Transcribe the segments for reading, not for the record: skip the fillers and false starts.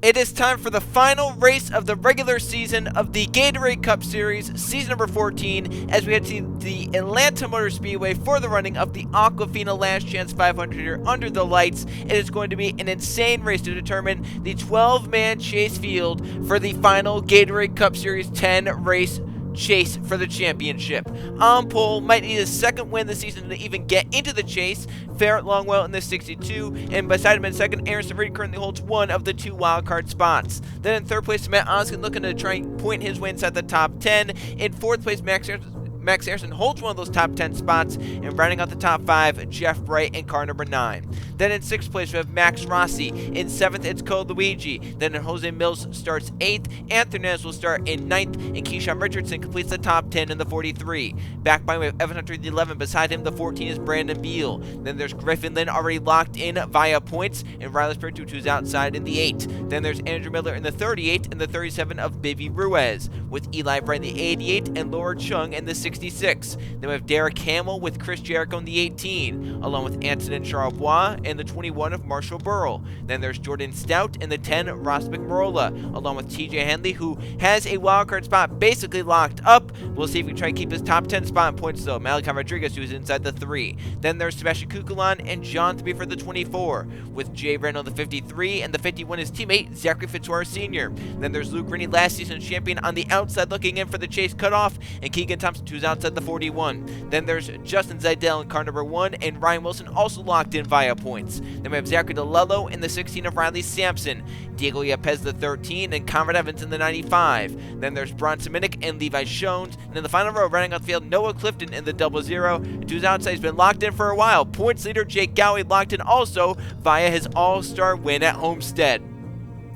It is time for the final race of the regular season of the Gatorade Cup Series, season number 14, as we head to the Atlanta Motor Speedway for the running of the Aquafina Last Chance 500 here under the lights. It is going to be an insane race to determine the 12-man chase field for the final Gatorade Cup Series 10 race chase for the championship. On pole, might need a second win this season to even get into the chase. Ferret Longwell in the 62, and beside him in second, Anderson Reed currently holds one of the two wildcard spots. Then in third place, Matt Oskin looking to try and point his way inside the top 10. In fourth place, Max Harrison holds one of those top 10 spots, and rounding out the top 5, Jeff Bright in car number 9. Then in 6th place, we have Max Rossi. In 7th, it's Cole Luigi. Then Jose Mills starts 8th. Anthony Nez will start in 9th. And Keyshawn Richardson completes the top 10 in the 43. Back by way of Evan Hunter, the 11. Beside him, the 14 is Brandon Beal. Then there's Griffin Lynn already locked in via points. And Riley Spiritu, who's outside in the 8. Then there's Andrew Miller in the 38 and the 37 of Bivy Ruiz. With Eli Bright in the 88 and Laura Chung in the 66. Then we have Derek Hamill with Chris Jericho in the 18. Along with Antonin Charlebois and the 21 of Marshall Burrell. Then there's Jordan Stout and the 10 Ross McMorla, along with TJ Henley, who has a wildcard spot basically locked up. We'll see if we can try to keep his top 10 spot in points though. Malachi Rodriguez, who's inside the 3. Then there's Sebastian Kukulon and John Thebe for the 24, with Jay Randall the 53, and the 51 is teammate Zachary Fitzwater Sr. Then there's Luke Rennie, last season champion, on the outside looking in for the chase cutoff, and Keegan Thompson, who's outside the 41. Then there's Justin Zidell in car number 1, and Ryan Wilson also locked in via points. Then we have Zachary DeLello in the 16 of Riley Sampson, Diego Yepes the 13, and Conrad Evans in the 95. Then there's Bronson Minnick and Levi Shones. And in the final row, running out the field, Noah Clifton in the 00. And to his outside, he's been locked in for a while. Points leader Jake Gowie locked in also via his all-star win at Homestead.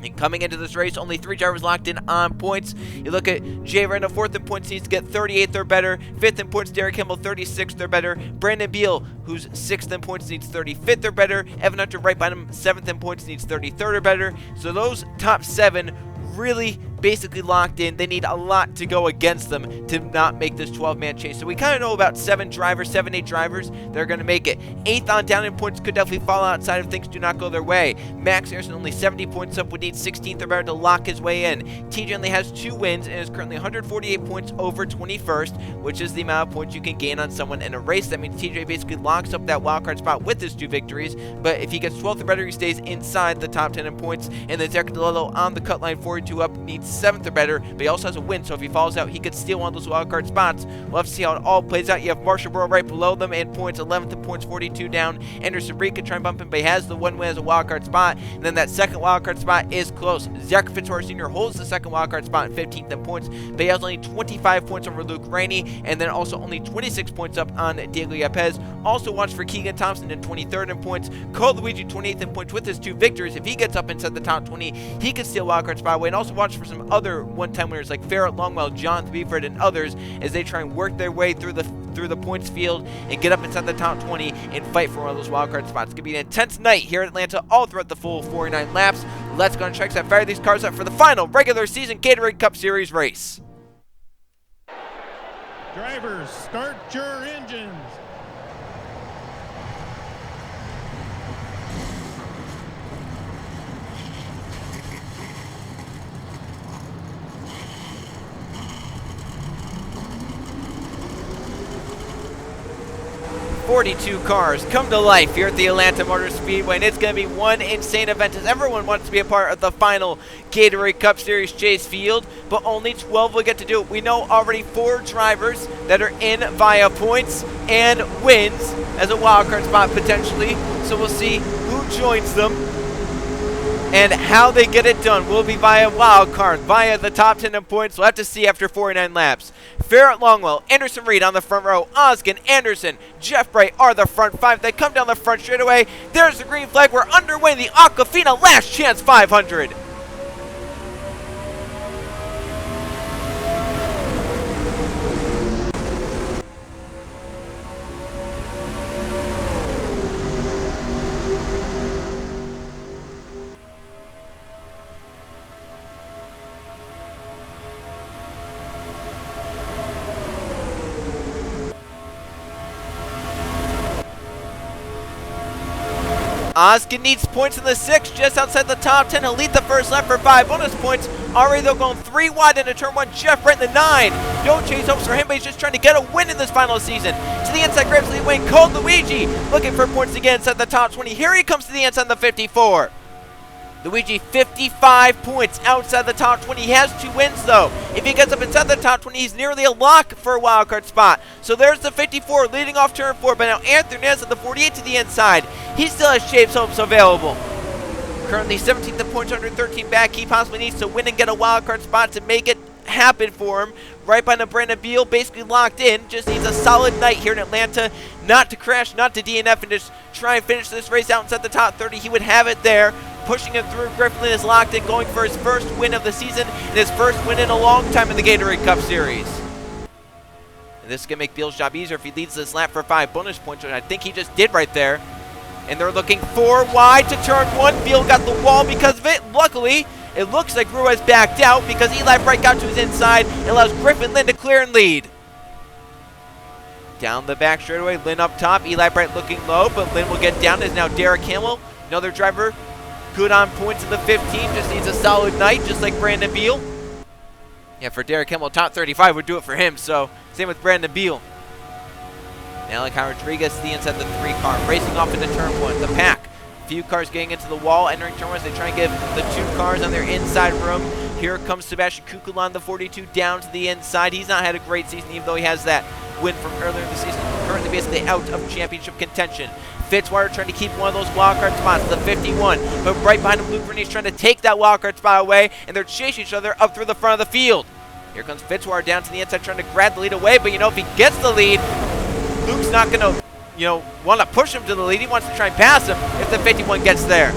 And coming into this race, only 3 drivers locked in on points. You look at Jay Randall, 4th in points, needs to get 38th or better. 5th in points, Derek Campbell, 36th or better. Brandon Beal, who's 6th in points, needs 35th or better. Evan Hunter, right by him, 7th in points, needs 33rd or better. So those top 7 really basically locked in. They need a lot to go against them to not make this 12-man chase. So we kind of know about 7, 8 drivers that are going to make it. 8th on down in points could definitely fall outside if things do not go their way. Max Harrison only 70 points up, would need 16th or better to lock his way in. TJ only has 2 wins and is currently 148 points over 21st, which is the amount of points you can gain on someone in a race. That means TJ basically locks up that wildcard spot with his 2 victories, but if he gets 12th or better, he stays inside the top 10 in points. And then Zachary DeLello on the cut line, 42 up, needs 7th or better, but he also has a win, so if he falls out, he could steal one of those wildcard spots. We'll have to see how it all plays out. You have Marshall Burrow right below them in points, 11th in points, 42 down. Anderson Reed could try and bump him, but he has the 1 win as a wildcard spot, and then that second wildcard spot is close. Zachary Fitzwater Sr. holds the second wildcard spot, 15th in points, but he has only 25 points over Luke Rainey, and then also only 26 points up on Diego Yepes. Also watch for Keegan Thompson in 23rd in points. Cole Luigi 28th in points with his 2 victories. If he gets up inside the top 20, he could steal wildcard spot away, and also watch for some other one-time winners like Ferret Longwell, John Thebeford, and others as they try and work their way through the points field and get up inside the top 20 and fight for one of those wildcard spots. It's going to be an intense night here at Atlanta all throughout the full 49 laps. Let's go and check out, fire these cars up for the final regular season Gatorade Cup Series race. Drivers, start your engines. "42 cars come to life here at the Atlanta Motor Speedway, and it's going to be one insane event as everyone wants to be a part of the final Gatorade Cup Series chase field, but only 12 will get to do it. We know already 4 drivers that are in via points and wins as a wildcard spot potentially, so we'll see who joins them and how they get it done. Will be via wildcard, via the top 10 in points. We'll have to see after 49 laps. Ferret Longwell, Anderson Reed on the front row, Oskin, Anderson, Jeff Bright are the front 5. They come down the front straightaway. There's the green flag. We're underway in the Aquafina Last Chance 500. Oskin needs points in the 6, just outside the top 10. He'll lead the first lap for 5 bonus points. Already though going 3 wide into turn 1. Jeff right in the 9. No chase hopes for him, but he's just trying to get a win in this final season. To the inside, grabs lead wing. Cold Luigi looking for points again inside the top 20. Here he comes to the inside on the 54. Luigi 55 points outside the top 20. He has 2 wins though. If he gets up inside the top 20, he's nearly a lock for a wildcard spot. So there's the 54 leading off turn 4, but now Anthony has at the 48 to the inside. He still has Shape's hopes available. Currently 17th in points, 113 back. He possibly needs to win and get a wildcard spot to make it happen for him. Right behind Brandon Beal, basically locked in. Just needs a solid night here in Atlanta. Not to crash, not to DNF, and just try and finish this race out inside the top 30. He would have it there. Pushing him through. Griffin Lynn is locked in, going for his first win of the season and his first win in a long time in the Gatorade Cup Series. And this is going to make Beal's job easier if he leads this lap for 5 bonus points, which I think he just did right there. And they're looking 4 wide to turn 1. Beal got the wall because of it. Luckily, it looks like Ruiz backed out because Eli Bright got to his inside and allows Griffin Lynn to clear and lead. Down the back straightaway, Lynn up top. Eli Bright looking low, but Lynn will get down. Is now Derek Hamill, another driver. Good on points in the 15, just needs a solid night, just like Brandon Beal. Yeah, for Derek Campbell, top 35 would do it for him, so same with Brandon Beal. Now like Rodriguez to the inside the 3 car, racing off into turn 1. The pack, a few cars getting into the wall, entering turn 1 as they try and get the 2 cars on their inside room. Here comes Sebastian Kukulon, the 42, down to the inside. He's not had a great season, even though he has that win from earlier in the season. Currently basically out of championship contention. Fitzwater trying to keep one of those wildcard spots, the 51. But right behind him, Luke Rennie's trying to take that wildcard spot away, and they're chasing each other up through the front of the field. Here comes Fitzwater down to the inside trying to grab the lead away, but if he gets the lead, Luke's not going to, want to push him to the lead. He wants to try and pass him if the 51 gets there.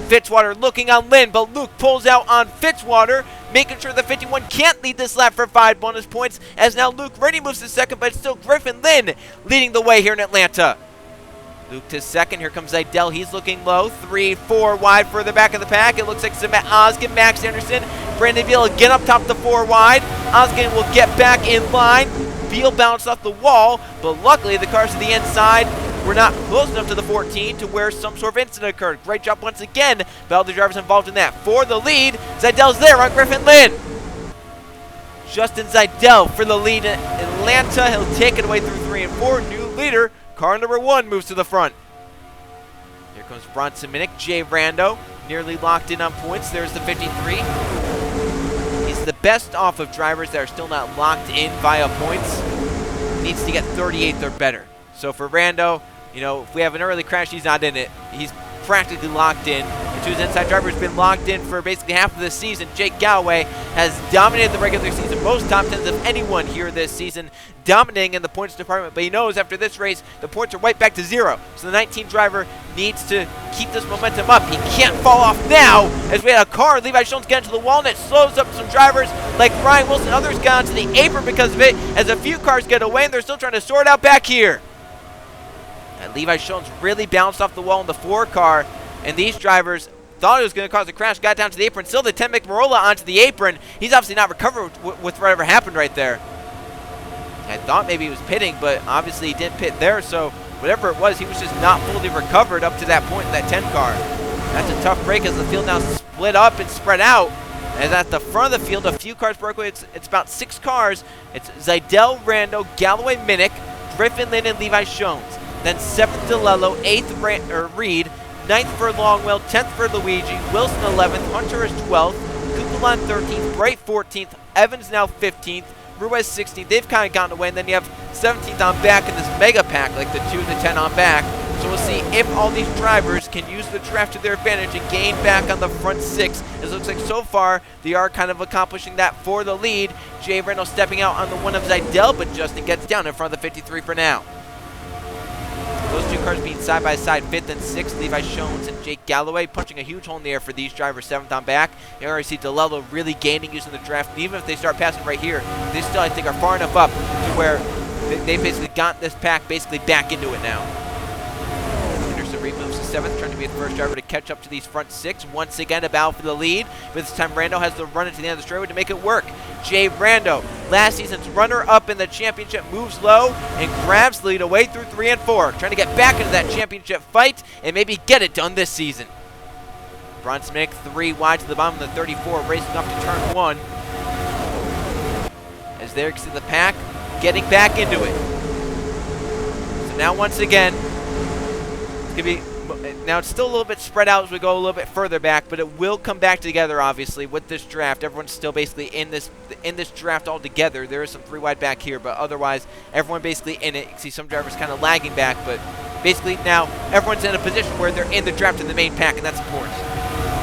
Fitzwater looking on Lynn, but Luke pulls out on Fitzwater, making sure the 51 can't lead this lap for 5 bonus points, as now Luke Rennie moves to second, but it's still Griffin Lynn leading the way here in Atlanta. Luke to second. Here comes Zidell. He's looking low. 3, 4 wide for the back of the pack. It looks like Samet Oskin, Max Anderson, Brandon Beal again up top the 4 wide. Oskin will get back in line. Beal bounced off the wall, but luckily the cars to the inside were not close enough to the 14 to where some sort of incident occurred. Great job once again by all the drivers involved in that. For the lead, Zidell's there on Griffin Lynn. Justin Zidell for the lead in Atlanta. He'll take it away through 3 and 4. New leader. Car number 1 moves to the front. Here comes Bronson Minnick. Jay Rando nearly locked in on points. There's the 53. He's the best off of drivers that are still not locked in via points. Needs to get 38th or better. So for Rando, if we have an early crash, he's not in it. He's practically locked in. And to his inside driver has been locked in for basically half of this season. Jake Galloway has dominated the regular season. Most top 10s of anyone here this season, dominating in the points department. But he knows after this race, the points are right back to 0. So the 19 driver needs to keep this momentum up. He can't fall off now, as we had a car. Levi Jones get into the wall, and it slows up some drivers like Ryan Wilson. Others got onto the apron because of it, as a few cars get away, and they're still trying to sort out back here. And Levi Jones really bounced off the wall in the 4 car, and these drivers thought it was going to cause a crash, got down to the apron. Still the 10 McMarola onto the apron. He's obviously not recovered with whatever happened right there. I thought maybe he was pitting, but obviously he didn't pit there, so whatever it was, he was just not fully recovered up to that point in that 10 car. That's a tough break as the field now split up and spread out. As at the front of the field, a few cars broke away. It's about 6 cars. It's Zidell, Rando, Galloway, Minnick, Griffin Lynn, and Levi Jones. Then 7th DeLello, 8th Reed, 9th for Longwell, 10th for Luigi, Wilson 11th, Hunter is 12th, Kukulon 13th, Bright 14th, Evans now 15th, Ruiz 16th. They've kind of gotten away, and then you have 17th on back in this mega pack, like the 2 and the 10 on back. So we'll see if all these drivers can use the draft to their advantage and gain back on the front 6. It looks like so far they are kind of accomplishing that for the lead. Jay Reynolds stepping out on the 1 of Zidell, but Justin gets down in front of the 53 for now. Those 2 cars being side by side, 5th and 6th, Levi Jones and Jake Galloway, punching a huge hole in the air for these drivers, 7th on back. You already see DeLello really gaining using the draft. And even if they start passing right here, they still, I think, are far enough up to where they basically got this pack basically back into it now. Anderson Reed moves to 47th, trying to be the first driver to catch up to these front 6. Once again, a battle for the lead, but this time Rando has to run into the end of the straightaway to make it work. Jay Rando, last season's runner-up in the championship, moves low and grabs the lead away through 3 and 4, trying to get back into that championship fight and maybe get it done this season. Brunswick 3 wide to the bottom of the 34, racing up to turn 1. As there you can see the pack getting back into it. So now once again, it's going to be, now it's still a little bit spread out as we go a little bit further back, but it will come back together obviously with this draft. Everyone's still basically in this draft all together. There is some 3 wide back here, but otherwise everyone basically in it. You can see some drivers kind of lagging back, but basically now everyone's in a position where they're in the draft in the main pack, and that's important.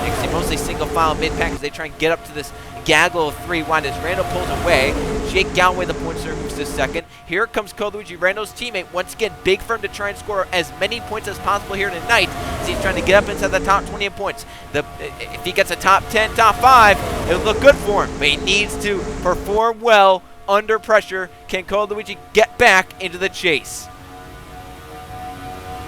You can see mostly single file mid pack as they try and get up to this gaggle of 3 wide as Rando pulls away. Jake Galloway, the points leader, moves to second. Here comes Luigi, Rando's teammate. Once again, big for him to try and score as many points as possible here tonight as he's trying to get up inside the top 20 in points. If he gets a top 10, top 5, it'll look good for him, but he needs to perform well under pressure. Can Luigi get back into the chase?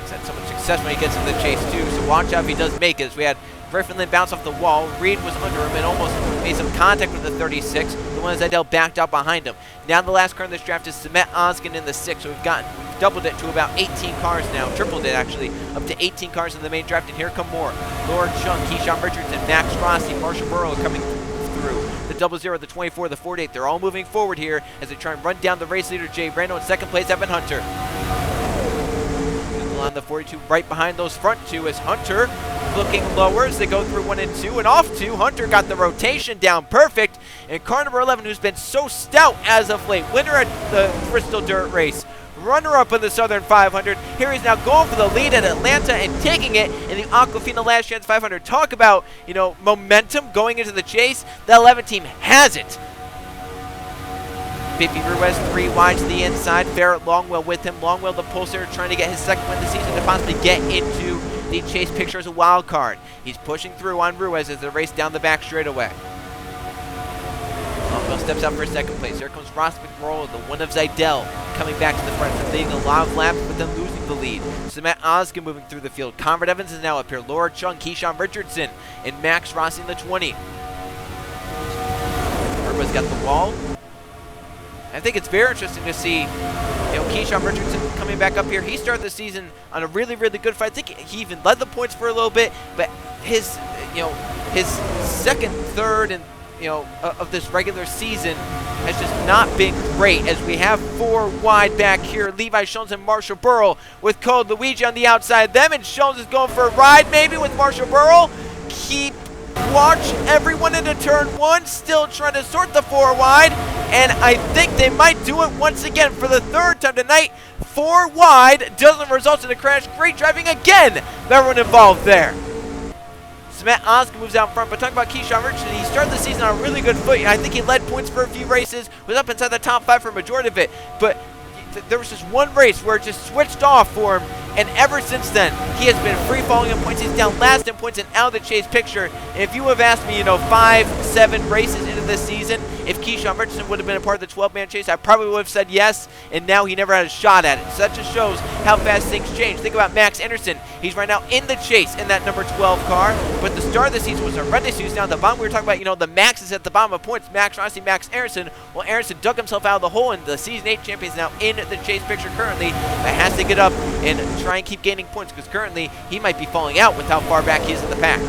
He's had so much success when he gets into the chase too, so watch out if he does make it. As we had Griffin then bounced off the wall. Reed was under him and almost made some contact with the 36. The one as Idell backed out behind him. Now the last car in this draft is Samet Oskin in the 6. So we've doubled it to about 18 cars now. Tripled it actually, up to 18 cars in the main draft. And here come more. Lord Chung, Keyshawn Richardson, Max Rossi, Marshall Burrow coming through. The 00, the 24, the 48. They're all moving forward here as they try and run down the race leader, Jay Rando. In second place, Evan Hunter. On the 42 right behind those front 2 is Hunter looking lower as they go through 1 and 2 and off 2. Hunter got the rotation down perfect, and car number 11, who's been so stout as of late, winner at the Bristol Dirt Race, runner-up in the Southern 500. Here he's now going for the lead at Atlanta and taking it in the Aquafina Last Chance 500. Talk about, momentum going into the chase. The 11 team has it. Bippy Ruiz 3 wide to the inside. Barrett Longwell with him. Longwell, the pulser, trying to get his second win of the season to possibly get into the chase picture as a wild card. He's pushing through on Ruiz as they race down the back straightaway. Longwell steps out for second place. Here comes Ross McMorrow, the one of Zidell, coming back to the front. They're leading a lot of laps, but then losing the lead. Samet Oskin moving through the field. Conrad Evans is now up here. Laura Chung, Keyshawn Richardson, and Max Rossi in the 20. Urba's got the wall. I think it's very interesting to see, Keyshawn Richardson coming back up here. He started the season on a really, really good fight. I think he even led the points for a little bit, but his second, third, and of this regular season has just not been great. As we have 4 wide back here, Levi Shones and Marshall Burrow with Code Luigi on the outside of them, and Shones is going for a ride maybe with Marshall Burrow. Watch everyone into turn 1, still trying to sort the 4 wide, and I think they might do it once again for the 3rd time tonight. 4 wide doesn't result in a crash. Great driving again, everyone involved there. Samet Oscar moves out front, but talking about Keyshawn Richardson, he started the season on a really good foot. I think he led points for a few races, was up inside the top 5 for a majority of it, but there was just one race where it just switched off for him, and ever since then, he has been free-falling in points. He's down last in points and out of the chase picture. And if you have asked me, 5, 7 races into this season, if Keyshawn Richardson would have been a part of the 12-man chase, I probably would have said yes, and now he never had a shot at it. So that just shows how fast things change. Think about Max Anderson. He's right now in the chase in that number 12 car, but the start of the season was horrendous. He was down at the bottom. We were talking about, the Maxes at the bottom of points. Max Rossi, Max Anderson. Well, Anderson dug himself out of the hole, and the Season 8 champion is now in the chase picture currently, but has to get up and try and keep gaining points, because currently he might be falling out with how far back he is in the pack.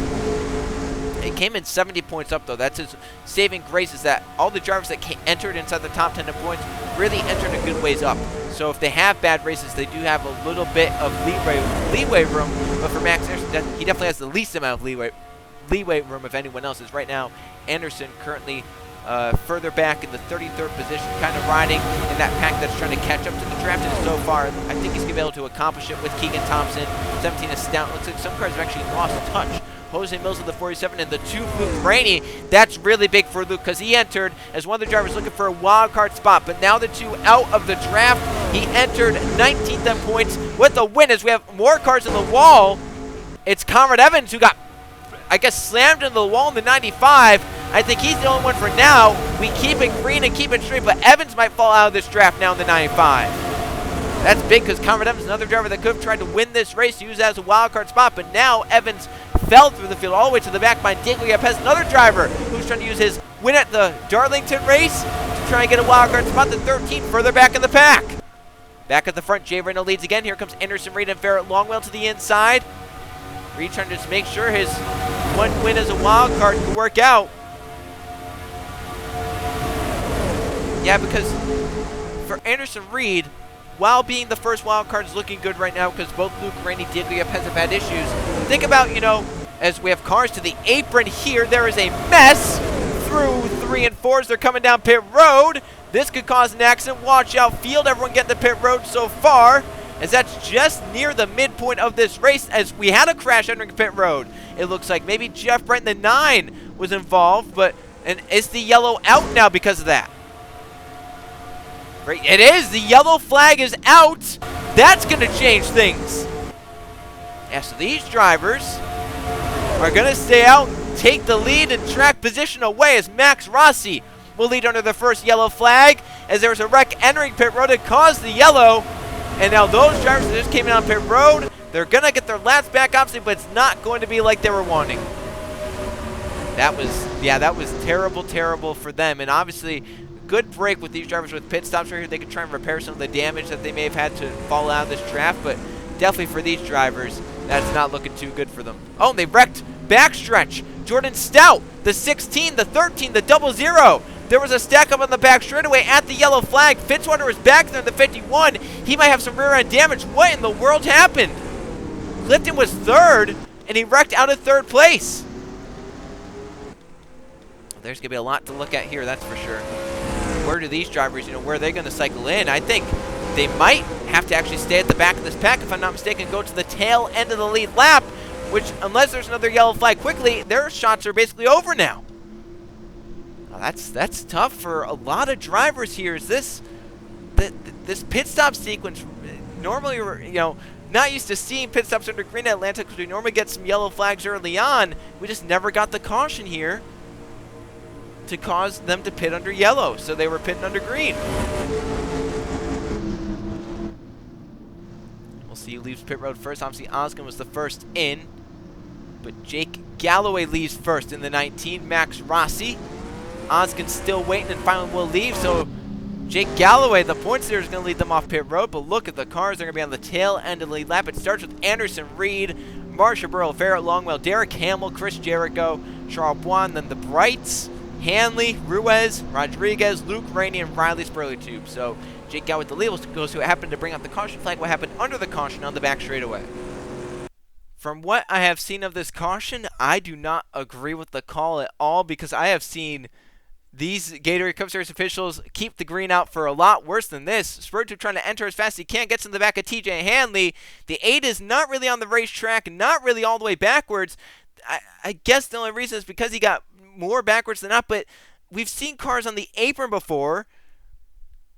It came in 70 points up, though. That's his saving grace, is that all the drivers that entered inside the top 10 in points really entered a good ways up. So if they have bad races, they do have a little bit of leeway room. But for Max Anderson, he definitely has the least amount of leeway room if anyone else is. Right now, Anderson currently further back in the 33rd position, kind of riding in that pack that's trying to catch up to the draft. And so far, I think he's going to be able to accomplish it with Keegan Thompson. 17 is stout. Looks like some cars have actually lost touch. Jose Mills with the 47 and the 2 Luke Rainey. That's really big for Luke, because he entered as one of the drivers looking for a wild card spot. But now the 2 out of the draft. He entered 19th in points with a win. As we have more cars in the wall, it's Conrad Evans who got, I guess, slammed into the wall in the 95. I think he's the only one for now. We keep it green and keep it straight, but Evans might fall out of this draft now in the 95. That's big because Conrad Evans, another driver that could have tried to win this race, use that as a wild card spot, but now Evans fell through the field all the way to the back by Diego Yepes, another driver who's trying to use his win at the Darlington race to try and get a wild card spot. The 13 further back in the pack. Back at the front, Jay Reno leads again. Here comes Anderson Reed and Ferret Longwell to the inside. Reed trying to just make sure his one win as a wild card can work out. Yeah, because for Anderson Reed, while being the first wild card is looking good right now because both Luke Rainey and Diego Yepes have had issues. Think about, you know, as we have cars to the apron here, there is a mess through 3 and 4s. They're coming down pit road. This could cause an accident. Watch out, field. Everyone getting the pit road so far, as that's just near the midpoint of this race as we had a crash entering pit road. It looks like maybe Jeff Brent, the 9, was involved, and is the yellow out now because of that? Right, it is. The yellow flag is out. That's going to change things. Yeah, so these drivers are going to stay out, take the lead, and track position away as Max Rossi will lead under the first yellow flag as there was a wreck entering pit road that caused the yellow. And now those drivers that just came in on pit road, they're going to get their laps back, obviously, but it's not going to be like they were wanting. That was terrible, terrible for them. And obviously, good break with these drivers with pit stops right here. They can try and repair some of the damage that they may have had to fall out of this draft, but definitely for these drivers, that's not looking too good for them. Oh, and they wrecked backstretch. Jordan Stout, the 16, the 13, the 00. There was a stack up on the back straightaway at the yellow flag. Fitzwater was back there in the 51. He might have some rear end damage. What in the world happened? Clifton was third, and he wrecked out of third place. There's going to be a lot to look at here, that's for sure. Where do these drivers, where are they going to cycle in? I think they might have to actually stay at the back of this pack, if I'm not mistaken, go to the tail end of the lead lap, which, unless there's another yellow flag quickly, their shots are basically over now. That's tough for a lot of drivers here. Is this pit stop sequence? Normally, we're, not used to seeing pit stops under green at Atlanta because we normally get some yellow flags early on. We just never got the caution here to cause them to pit under yellow, so they were pitting under green. We'll see who leaves pit road first. Obviously, Osgood was the first in, but Jake Galloway leaves first in the 19. Max Rossi. Osgood still waiting and finally will leave, so Jake Galloway, the points leader, is going to lead them off pit road, but look at the cars. They're going to be on the tail end of the lead lap. It starts with Anderson Reed, Marsha Burrow, Ferret Longwell, Derek Hamill, Chris Jericho, Charles Bwan, then the Brights, Hanley, Ruiz, Rodriguez, Luke Rainey, and Riley Spurley-Tube. So Jake Galloway with the lead goes to what happened to bring out the caution flag, what happened under the caution on the back straightaway. From what I have seen of this caution, I do not agree with the call at all because I have seen these Gatorade Cup Series officials keep the green out for a lot worse than this. Spurley-Tube trying to enter as fast as he can, gets in the back of TJ Hanley. The 8 is not really on the racetrack, not really all the way backwards. I guess the only reason is because he got more backwards than not, but we've seen cars on the apron before,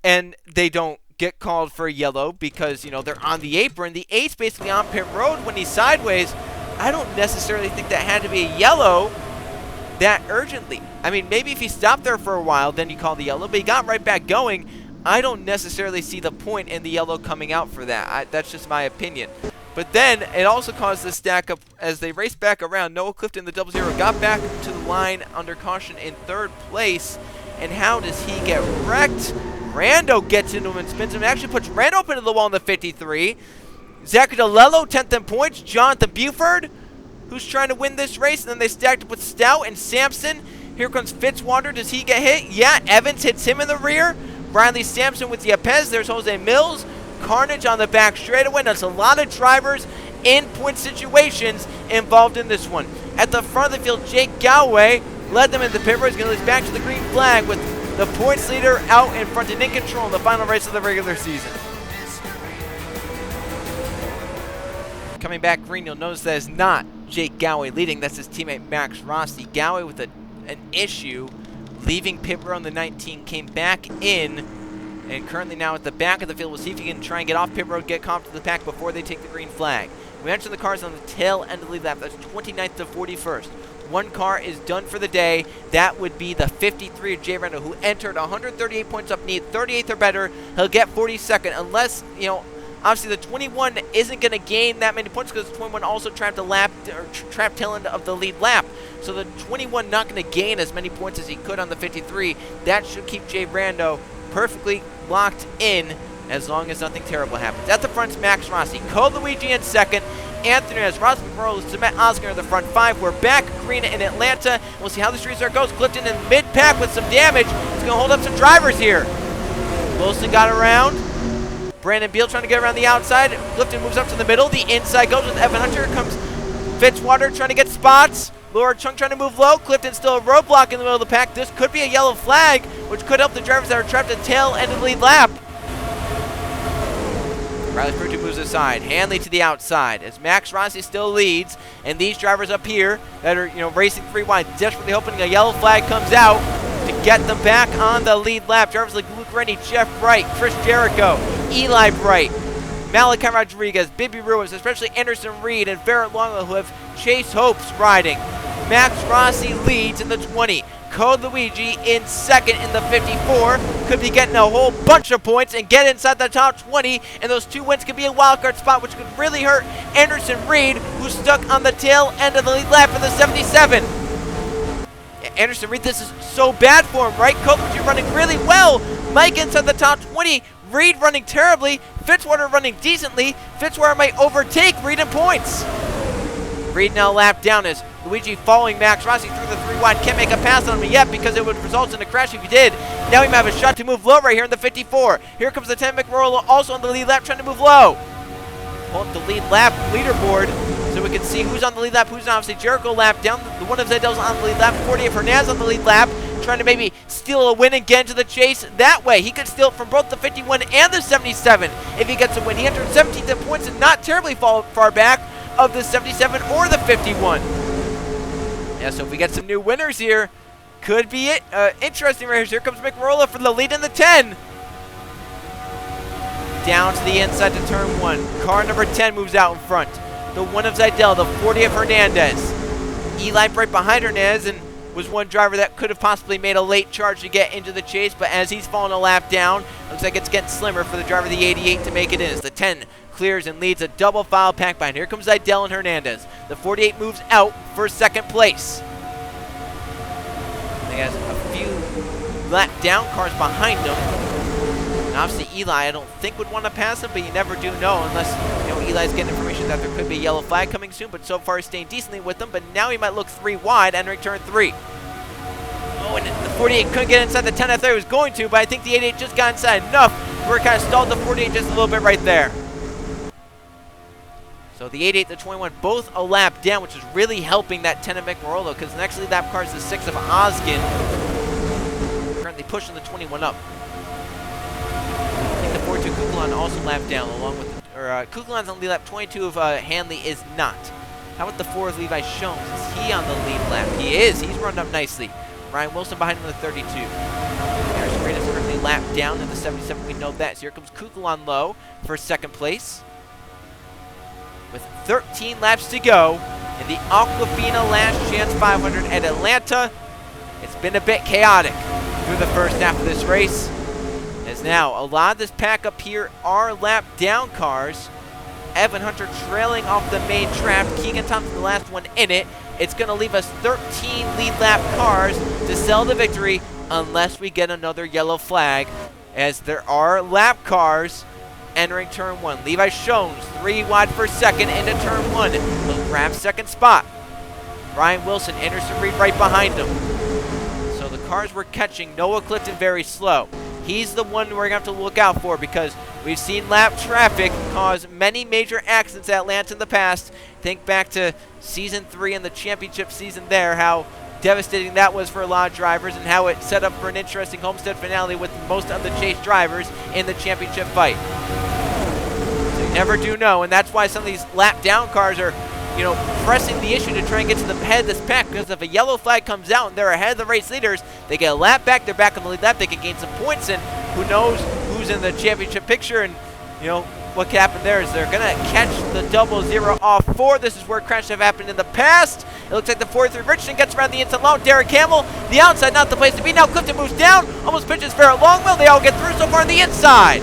and they don't get called for yellow because, they're on the apron. The 8's basically on pit road when he's sideways. I don't necessarily think that had to be a yellow that urgently. I mean, maybe if he stopped there for a while, then you call the yellow, but he got right back going. I don't necessarily see the point in the yellow coming out for that. That's just my opinion. But then it also caused the stack up as they raced back around. Noah Clifton, the 00, got back to the line under caution in third place. And how does he get wrecked? Rando gets into him and spins him. Actually puts Rando up into the wall in the 53. Zachary DeLello, 10th in points. Jonathan Buford, who's trying to win this race. And then they stacked up with Stout and Sampson. Here comes Fitzwater. Does he get hit? Yeah, Evans hits him in the rear. Riley Sampson with Yepes. There's Jose Mills. Carnage on the back straightaway. That's a lot of drivers in point situations involved in this one. At the front of the field, Jake Galloway led them into the pit road. He's going to lead back to the green flag with the points leader out in front and in control in the final race of the regular season. Coming back green, you'll notice that is not Jake Galloway leading. That's his teammate Max Rossi. Galloway with an issue leaving pit road on the 19 came back in. And currently now at the back of the field, we'll see if he can try and get off pit road, get comp to the pack before they take the green flag. We mentioned the cars on the tail end of the lead lap. That's 29th to 41st. One car is done for the day. That would be the 53 of Jay Reno, who entered 138 points up, need 38th or better. He'll get 42nd unless, Obviously, the 21 isn't going to gain that many points because the 21 also trapped a lap, or trapped tail end of the lead lap. So the 21 not going to gain as many points as he could on the 53. That should keep Jay Brando perfectly locked in as long as nothing terrible happens. At the front's Max Rossi. Code Luigi in second. Anthony has Ross McMurrow, Zemet Oscar in the front 5. We're back green in Atlanta. We'll see how this restart goes. Clifton in mid-pack with some damage. He's going to hold up some drivers here. Wilson got around. Brandon Beal trying to get around the outside. Clifton moves up to the middle. The inside goes with Evan Hunter. Here comes Fitzwater trying to get spots. Laura Chung trying to move low. Clifton still a roadblock in the middle of the pack. This could be a yellow flag, which could help the drivers that are trapped at tail end of the lead lap. Riley Frutu moves aside. Hanley to the outside as Max Rossi still leads. And these drivers up here that are, racing 3 wide, desperately hoping a yellow flag comes out to get them back on the lead lap. Drivers like Luke Rennie, Jeff Bright, Chris Jericho, Eli Bright, Malachi Rodriguez, Bibby Ruiz, especially Anderson Reed and Barrett Longwell, who have Chase Hopes riding. Max Rossi leads in the 20. Code Luigi in second in the 54. Could be getting a whole bunch of points and get inside the top 20. And those 2 wins could be a wildcard spot, which could really hurt Anderson Reed, who's stuck on the tail end of the lead lap in the 77. Anderson Reed, this is so bad for him, right? Code Luigi running really well. Mike inside the top 20. Reed running terribly. Fitzwater running decently. Fitzwater might overtake Reed in points. Reed now lapped down as Luigi following Max Rossi through the 3 wide. Can't make a pass on him yet because it would result in a crash if he did. Now he might have a shot to move low right here in the 54. Here comes the 10 McMurrow also on the lead lap trying to move low. Pull up the lead lap leaderboard so we can see who's on the lead lap, who's not. Obviously Jericho lapped down. The one of Zedell's on the lead lap. 40 of Hernandez on the lead lap. Trying to maybe steal a win and get into the chase that way. He could steal it from both the 51 and the 77 if he gets a win. He entered 17th in points and not terribly far back of the 77 or the 51. Yeah, so if we get some new winners here, could be it. Interesting right here. Here comes McMurrow for the lead in the 10. Down to the inside to turn 1. Car number 10 moves out in front. The 1 of Zidell, the 40 of Hernandez. Eli right behind Hernandez and was one driver that could have possibly made a late charge to get into the chase, but as he's fallen a lap down, looks like it's getting slimmer for the driver of the 88 to make it in. As the 10 clears and leads a double file pack behind. Here comes Zidell and Hernandez. The 48 moves out for second place. He has a few lap down cars behind him. And obviously Eli, I don't think would want to pass him, but you never do know unless Eli's getting information that there could be a yellow flag coming soon, but so far he's staying decently with them, but now he might look 3 wide entering turn 3. Oh, and the 48 couldn't get inside the 10. I thought he was going to, but I think the 88 just got inside enough where it kind of stalled the 48 just a little bit right there. So the 88, the 21, both a lap down, which is really helping that 10 of McMurrow, because the next lead lap car is the 6 of Oskin. Currently pushing the 21 up. I think the 42 Kukulon also lapped down along with Kukulon's on lead lap. 22 of Hanley is not. How about the 4 of Levi Shones? Is he on the lead lap? He is. He's run up nicely. Ryan Wilson behind him in the 32. Harrison Reed is currently lapped down in the 77. We know that. So here comes Kukulon low for second place. With 13 laps to go in the Aquafina Last Chance 500 at Atlanta. It's been a bit chaotic through the first half of this race. As now, a lot of this pack up here are lap down cars. Evan Hunter trailing off the main trap. Keegan Thompson, the last one in it. It's going to leave us 13 lead lap cars to sell the victory unless we get another yellow flag, as there are lap cars entering turn 1. Levi Shones 3 wide for second into turn 1. He'll grab second spot. Ryan Wilson, Anderson Reed right behind him. So the cars we're catching, Noah Clifton very slow. He's the one we're going to have to look out for because we've seen lap traffic cause many major accidents at Atlanta in the past. Think back to Season 3 and the championship season there, how devastating that was for a lot of drivers and how it set up for an interesting Homestead finale with most of the chase drivers in the championship fight. So you never do know, and that's why some of these lap down cars are pressing the issue to try and get to the head of this pack, because if a yellow flag comes out and they're ahead of the race leaders, they get a lap back, they're back on the lead lap, they can gain some points, and who knows who's in the championship picture, and what could happen there is they're going to catch the 00 off 4. This is where crashes have happened in the past. It looks like the 43 Richardson gets around the inside low. Derek Campbell, the outside, not the place to be. Now Clifton moves down, almost pitches Barrett Longwell. They all get through so far on the inside.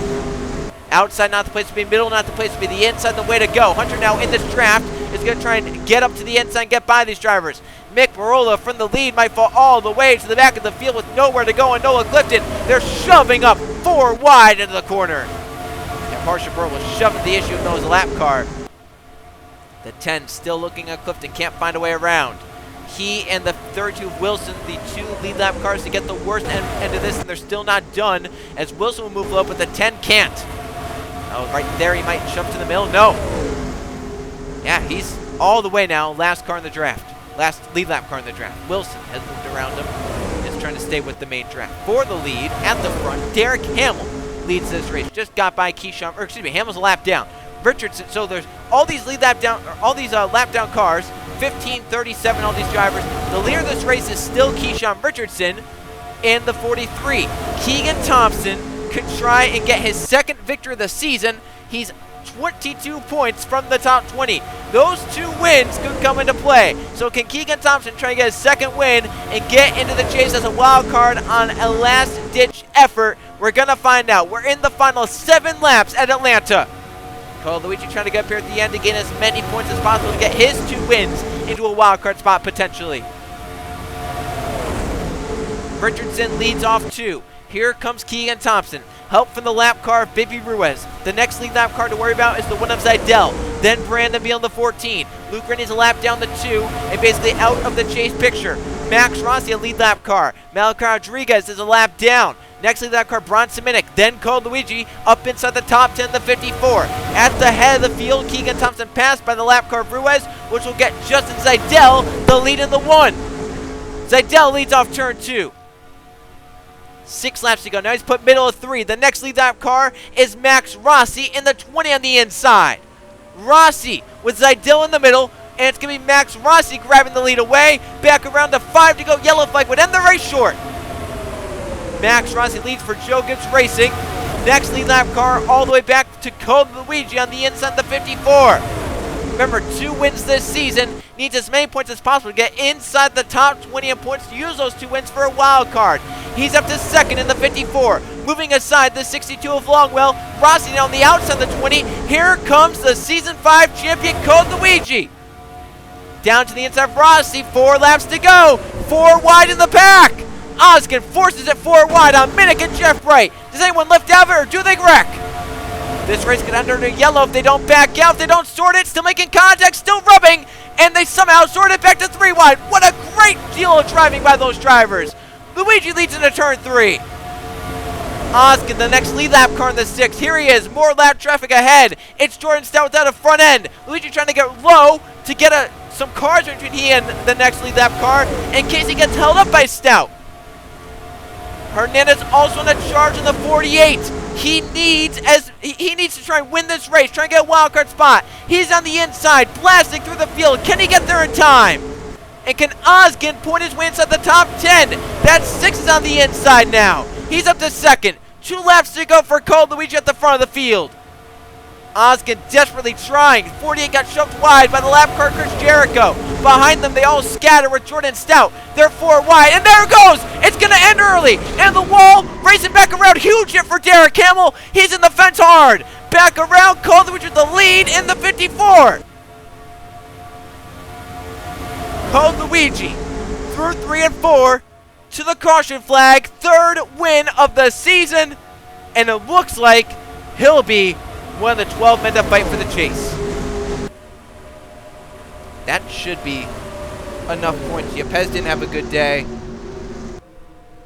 Outside, not the place to be. Middle, not the place to be. The inside, the way to go. Hunter now in this draft is going to try and get up to the inside and get by these drivers. Mick Marola from the lead might fall all the way to the back of the field with nowhere to go, and Noah Clifton, they're shoving up 4 wide into the corner. And Marshall Burr was shoving the issue of Noah's lap car. The 10 still looking at Clifton, can't find a way around. He and the 32 of Wilson, the 2 lead lap cars, to get the worst end of this, and they're still not done as Wilson will move low, but the 10 can't. Oh, right there, he might shove to the middle. No. Yeah, he's all the way now. Last car in the draft. Last lead lap car in the draft. Wilson has moved around him. Is trying to stay with the main draft. For the lead, at the front, Derek Hamill leads this race. Just got by Keyshawn, or excuse me, Hamill's a lap down. Richardson, so there's all these lap down cars, 15, 37, all these drivers. The leader of this race is still Keyshawn Richardson in the 43. Keegan Thompson could try and get his second victory of the season. He's 22 points from the top 20. Those 2 wins could come into play. So can Keegan Thompson try and get his second win and get into the chase as a wild card on a last-ditch effort? We're going to find out. We're in the final 7 laps at Atlanta. Luigi trying to get up here at the end to gain as many points as possible to get his 2 wins into a wild card spot potentially. Richardson leads off 2. Here comes Keegan Thompson. Help from the lap car of Bibi Ruiz. The next lead lap car to worry about is the one of Zidell. Then Brandon Beal in the 14. Luke Rennie's a lap down the 2 and basically out of the chase picture. Max Rossi, a lead lap car. Malachi Rodriguez is a lap down. Next lead lap car, Bronson Minnick. Then Luigi up inside the top 10, the 54. At the head of the field, Keegan Thompson passed by the lap car of Ruiz, which will get Justin Zidell the lead in the 1. Zidell leads off turn 2. 6 laps to go. Now he's put middle of 3. The next lead lap car is Max Rossi in the 20 on the inside. Rossi with Zidell in the middle, and it's going to be Max Rossi grabbing the lead away. Back around to 5 to go. Yellow flag would end the race short. Max Rossi leads for Joe Gibbs Racing. Next lead lap car all the way back to Luigi on the inside, the 54. Remember, 2 wins this season. Needs as many points as possible to get inside the top 20 in points to use those 2 wins for a wild card. He's up to 2nd in the 54. Moving aside, the 62 of Longwell. Rossi now on the outside of the 20. Here comes the Season 5 champion, Luigi. Down to the inside of Rossi. 4 laps to go. 4 wide in the pack. Oskin forces it 4 wide on Minnick and Jeff Bright. Does anyone lift out of it, or do they wreck? This race could enter into yellow if they don't back out, if they don't sort it. Still making contact, still rubbing, and they somehow sort it back to 3 wide. What a great deal of driving by those drivers. Luigi leads into turn 3. Oskin, the next lead lap car in the 6. Here he is, more lap traffic ahead. It's Jordan Stout without a front end. Luigi trying to get low to get some cars between he and the next lead lap car in case he gets held up by Stout. Hernandez also in a charge in the 48. He needs to try and win this race, try and get a wild card spot. He's on the inside, blasting through the field. Can he get there in time? And can Oskin point his way inside the top 10? That 6 is on the inside now. He's up to 2nd. 2 laps to go for Luigi at the front of the field. Oskin desperately trying. 48 got shoved wide by the lap car Chris Jericho. Behind them, they all scatter with Jordan Stout. They're 4 wide, and there it goes! It's going to end early, and the wall racing back around. Huge hit for Derek Campbell. He's in the fence hard. Back around, Luigi with the lead in the 54. Luigi through 3 and 4 to the caution flag. 3rd win of the season, and it looks like he'll be one of the 12 men to fight for the chase. That should be enough points. Yepes didn't have a good day.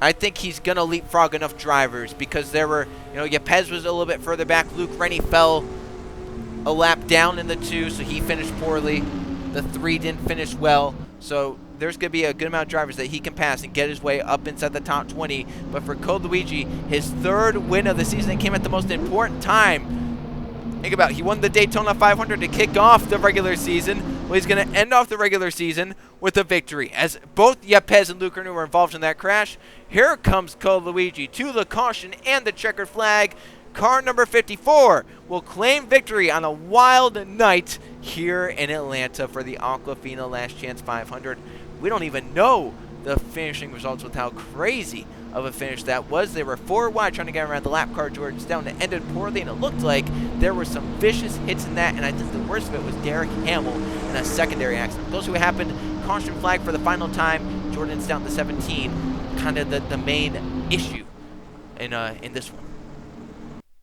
I think he's going to leapfrog enough drivers because there were, Yepes was a little bit further back. Luke Rennie fell a lap down in the 2, so he finished poorly. The 3 didn't finish well. So there's going to be a good amount of drivers that he can pass and get his way up inside the top 20. But for Luigi, his 3rd win of the season, it came at the most important time. Think about it. He won the Daytona 500 to kick off the regular season. Well, he's going to end off the regular season with a victory. As both Yepes and Luke Rennie were involved in that crash, here comes Luigi to the caution and the checkered flag. Car number 54 will claim victory on a wild night here in Atlanta for the Aquafina Last Chance 500. We don't even know the finishing results with how crazy of a finish that was. They were 4 wide trying to get around the lap car George down. It ended poorly, and it looked like there were some vicious hits in that, and I think the worst of it was Derek Hamill in a secondary accident. Those who happened, caution flag for the final time. Jordan's down to 17, kind of the main issue in this one.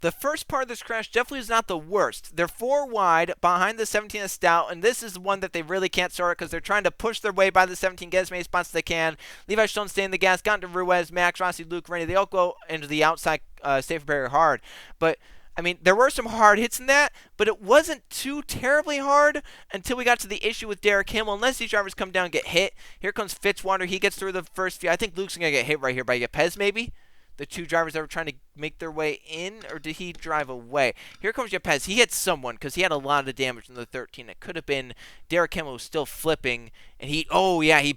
The first part of this crash definitely is not the worst. They're 4 wide behind the 17 of Stout, and this is one that they really can't start because they're trying to push their way by the 17, get as many spots as they can. Levi Stone stay in the gas, got into Ruiz, Max, Rossi, Luke, Rennie. They all go into the outside safe very hard. But, I mean, there were some hard hits in that, but it wasn't too terribly hard until we got to the issue with Derek Hamill. Unless these drivers come down and get hit. Here comes Fitzwater. He gets through the first few. I think Luke's going to get hit right here by Yepez, maybe. The 2 drivers that were trying to make their way in, or did he drive away? Here comes Yepez. He hit someone because he had a lot of damage in the 13. It could have been Derek Hamill who was still flipping, and he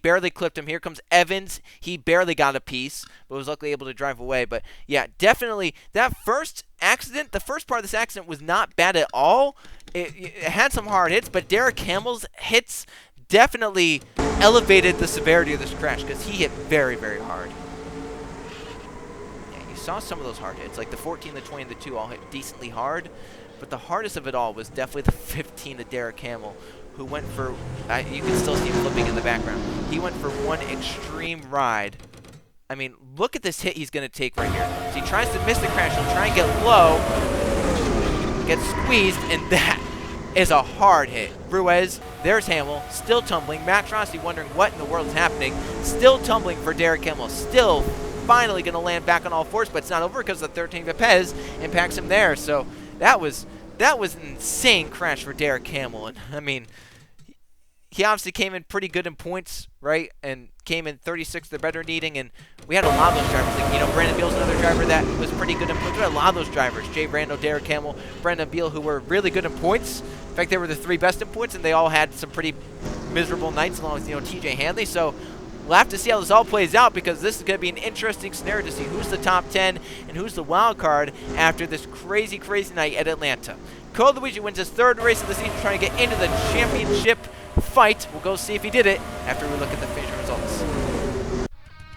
barely clipped him. Here comes Evans. He barely got a piece, but was luckily able to drive away. But yeah, definitely that first accident, the first part of this accident was not bad at all. It had some hard hits, but Derek Hamill's hits definitely elevated the severity of this crash because he hit very, very hard. Saw some of those hard hits, like the 14, the 20, and the 2 all hit decently hard, but the hardest of it all was definitely the 15 of Derek Hamill, who went for, you can still see him flipping in the background. He went for one extreme ride. I mean, look at this hit he's going to take right here. So he tries to miss the crash, he'll try and get low, gets squeezed, and that is a hard hit. Ruiz, there's Hamill, still tumbling. Max Rossi wondering what in the world is happening. Still tumbling for Derek Hamill, still finally going to land back on all fours, but it's not over because the 13 Vipez impacts him there. So that was an insane crash for Derek Hamill. And I mean, he obviously came in pretty good in points, right? And came in 36th, the better needing. And we had a lot of those drivers. Like, you know, Brandon Beal's another driver that was pretty good in points. We had a lot of those drivers. Jay Randall, Derek Hamill, Brandon Beal, who were really good in points. In fact, they were the 3 best in points, and they all had some pretty miserable nights along with, you know, TJ Hanley. So we'll have to see how this all plays out because this is going to be an interesting scenario to see who's the top 10 and who's the wild card after this crazy, crazy night at Atlanta. Cole Luigi wins his 3rd race of the season trying to get into the championship fight. We'll go see if he did it after we look at the finishing results.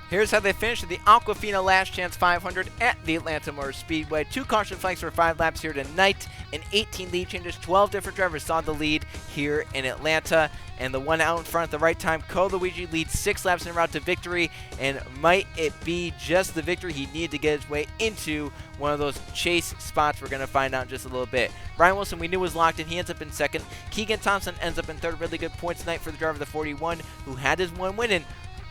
Here's how they finished the Aquafina Last Chance 500 at the Atlanta Motor Speedway. 2 caution flags for 5 laps here tonight, and 18 lead changes. 12 different drivers saw the lead here in Atlanta. And the one out in front at the right time, Ko Luigi leads 6 laps en route to victory. And might it be just the victory he needed to get his way into one of those chase spots? We're going to find out in just a little bit. Ryan Wilson, we knew was locked in. He ends up in 2nd. Keegan Thompson ends up in 3rd. Really good points tonight for the driver of the 41, who had his one win. And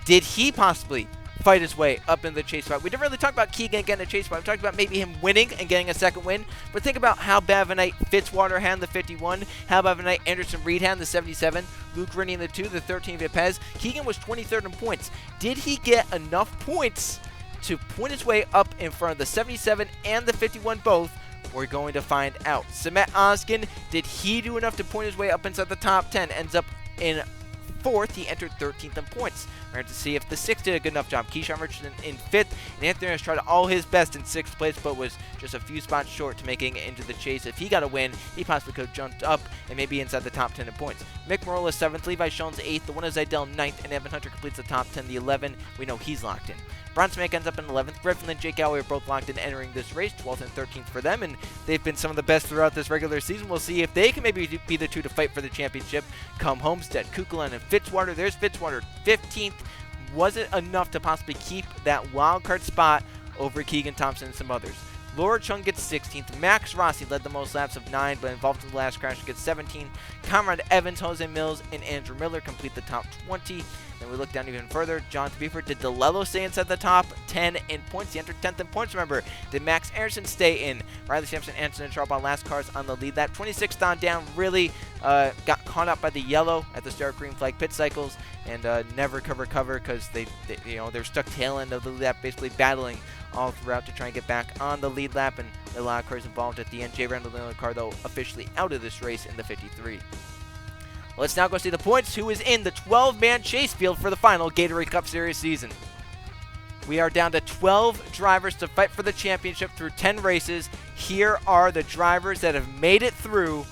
did he possibly fight his way up in the chase spot? We didn't really talk about Keegan getting a chase spot. We talked about maybe him winning and getting a 2nd win. But think about how bad of a night Fitzwater had in the 51. How bad of a night Anderson Reed had in the 77. Luke Rennie in the 2, the 13 Vipez. Keegan was 23rd in points. Did he get enough points to point his way up in front of the 77 and the 51 both? We're going to find out. Samet Oskin, did he do enough to point his way up inside the top 10? Ends up in 4th. He entered 13th in points. We're going to see if the 6 did a good enough job. Keyshawn Richardson in 5th, and Anthony has tried all his best in 6th place, but was just a few spots short to making it into the chase. If he got a win, he possibly could have jumped up and maybe inside the top 10 in points. Mick Marola 7th, Levi Schoen's 8th, the one is Zidell 9th, and Evan Hunter completes the top 10, the 11. We know he's locked in. Bron Smack ends up in 11th. Griffin and Jake Galloway are both locked in entering this race, 12th and 13th for them, and they've been some of the best throughout this regular season. We'll see if they can maybe be the 2 to fight for the championship come Homestead. Kukulin and Fitzwater. There's Fitzwater, 15th. Was it enough to possibly keep that wild card spot over Keegan Thompson and some others? Laura Chung gets 16th. Max Rossi led the most laps of 9, but involved in the last crash, gets 17th. Conrad Evans, Jose Mills, and Andrew Miller complete the top 20. Then we look down even further. John Beaver, did DeLello stay inside the top 10 in points? He entered 10th in points, remember. Did Max Anderson stay in? Riley Sampson, Anderson, and Sharp on last cars on the lead lap. 26th on down, really got caught up by the yellow at the start green flag pit cycles and never recover because they're stuck tail end of the lead lap, basically battling all throughout to try and get back on the lead lap, and a lot of cars involved at the end. Jay Randall, the only car, though, officially out of this race in the 53. Let's now go see the points. Who is in the 12-man chase field for the final Gatorade Cup Series season? We are down to 12 drivers to fight for the championship through 10 races. Here are the drivers that have made it through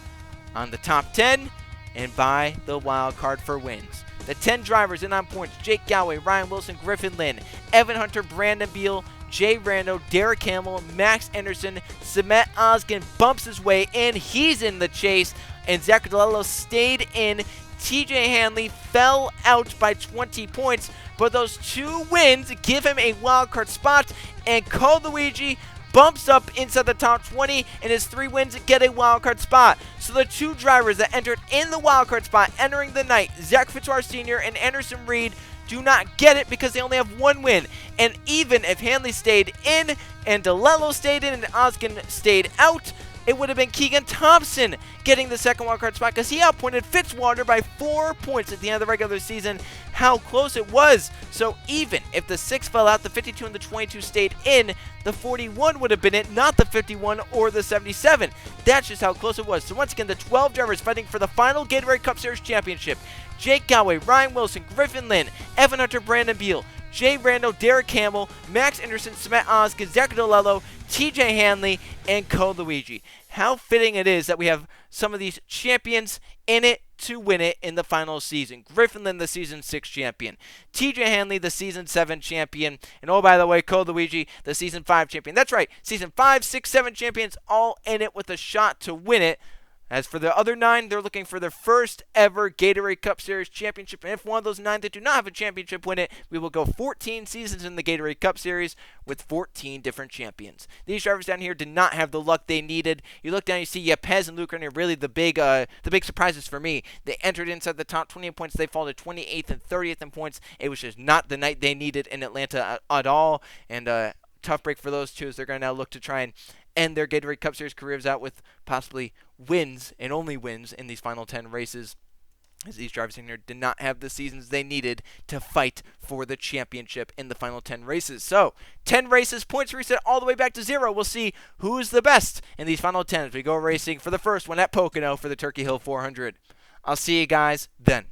on the top 10 and by the wild card for wins. The 10 drivers in on points: Jake Galloway, Ryan Wilson, Griffin Lynn, Evan Hunter, Brandon Beal, Jay Rando, Derek Hamill, Max Anderson. Samet Oskin bumps his way in. He's in the chase, and Zach DeLello stayed in. TJ Hanley fell out by 20 points, but those 2 wins give him a wildcard spot, and Luigi bumps up inside the top 20, and his 3 wins get a wildcard spot. So the 2 drivers that entered in the wildcard spot entering the night, Zach Fitzwater Sr. and Anderson Reed, do not get it because they only have 1 win. And even if Hanley stayed in and DeLello stayed in and Oskin stayed out, it would have been Keegan Thompson getting the second wildcard spot because he outpointed Fitzwater by 4 points at the end of the regular season. How close it was. So even if the 6 fell out, the 52 and the 22 stayed in, the 41 would have been it, not the 51 or the 77. That's just how close it was. So once again, the 12 drivers fighting for the final Gatorade Cup Series championship: Jake Galloway, Ryan Wilson, Griffin Lynn, Evan Hunter, Brandon Beal, Jay Rando, Derek Campbell, Max Anderson, Samet Oskin, Zach DeLello, TJ Hanley, and Luigi. How fitting it is that we have some of these champions in it to win it in the final season. Griffin Lynn, the Season 6 champion. TJ Hanley, the Season 7 champion. And oh, by the way, Luigi, the Season 5 champion. That's right, Season 5, 6, 7 champions all in it with a shot to win it. As for the other 9, they're looking for their first ever Gatorade Cup Series championship. And if one of those 9 that do not have a championship win it, we will go 14 seasons in the Gatorade Cup Series with 14 different champions. These drivers down here did not have the luck they needed. You look down, you see Yepes and Luke are really the big surprises for me. They entered inside the top 20 in points. They fall to 28th and 30th in points. It was just not the night they needed in Atlanta at all. And tough break for those 2 as they're going to now look to try and end their Gatorade Cup Series careers out with possibly wins and only wins in these final 10 races, as these drivers in here did not have the seasons they needed to fight for the championship in the final 10 races. So 10 races, points reset all the way back to 0. We'll see who's the best in these final 10 as we go racing for the first one at Pocono for the Turkey Hill 400. I'll see you guys then.